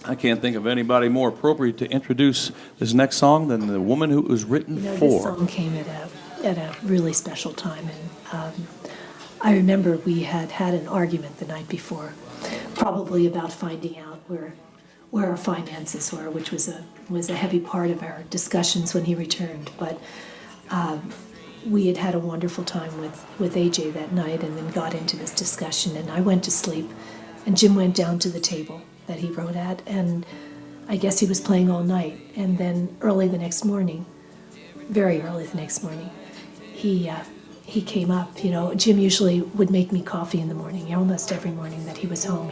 I can't think of anybody more appropriate to introduce this next song than the woman who it was written This for. song came at a really special time, and I remember we had an argument the night before, probably about finding out where our finances were, which was a heavy part of our discussions when he returned. But we had a wonderful time with AJ that night, and then got into this discussion, and I went to sleep, and Jim went down to the table that he wrote at, and I guess he was playing all night. And then early the next morning, very early the next morning, he came up. You know, Jim usually would make me coffee in the morning. Almost every morning that he was home,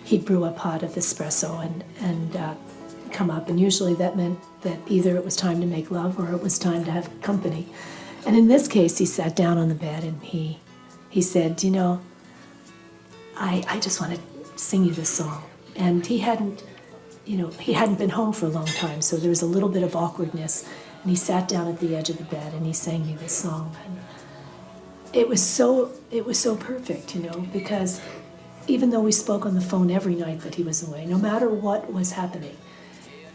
he'd brew a pot of espresso and come up, and usually that meant that either it was time to make love or it was time to have company. And in this case, he sat down on the bed and he said, you know, I just want to sing you this song. And he hadn't been home for a long time, so there was a little bit of awkwardness. And he sat down at the edge of the bed and he sang me this song. And it was so perfect, you know, because even though we spoke on the phone every night that he was away, no matter what was happening,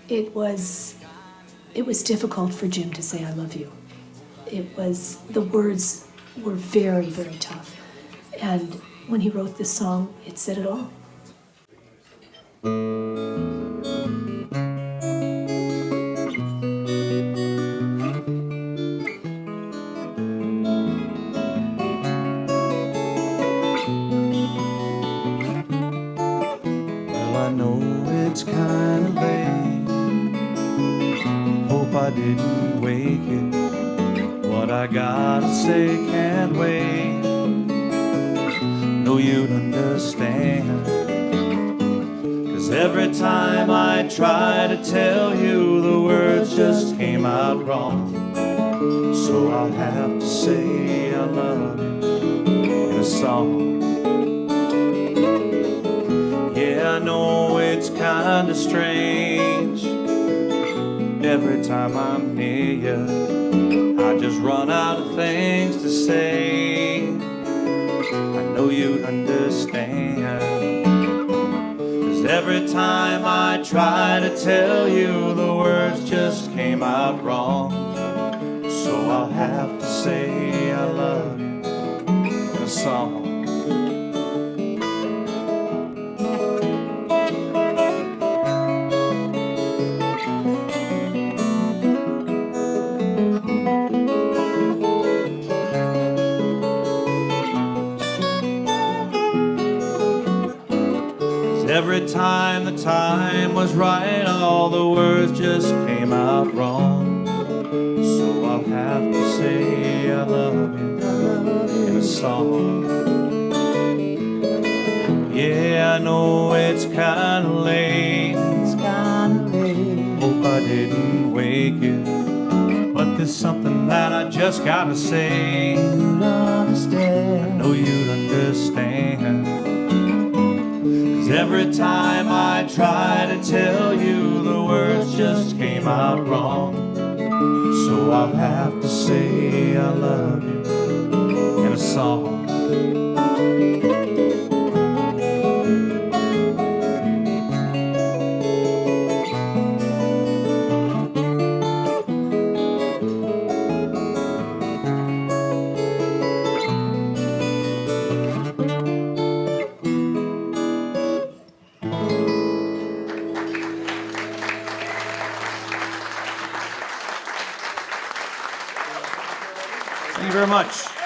it was difficult for Jim to say I love you. The words were very, very tough. And when he wrote this song, it said it all. I know it's kinda late. Hope I didn't wake you. What I gotta say can't wait. Know you'd understand. 'Cause every time I try to tell you, the words just came out wrong. So I'll have to say I love you in a song. I know it's kinda strange. Every time I'm near you, I just run out of things to say. I know you'd understand. 'Cause every time I try to tell you, the words just came out wrong. So I'll have to say I love you in a song. Every time the time was right, all the words just came out wrong. So I'll have to say I love you in a song. Yeah, I know it's kinda late. Hope I didn't wake you, but there's something that I just gotta say. I know you'd understand. Every time I try to tell you, the words just came out wrong. So I'll have to say I love you in a song. Thank you very much.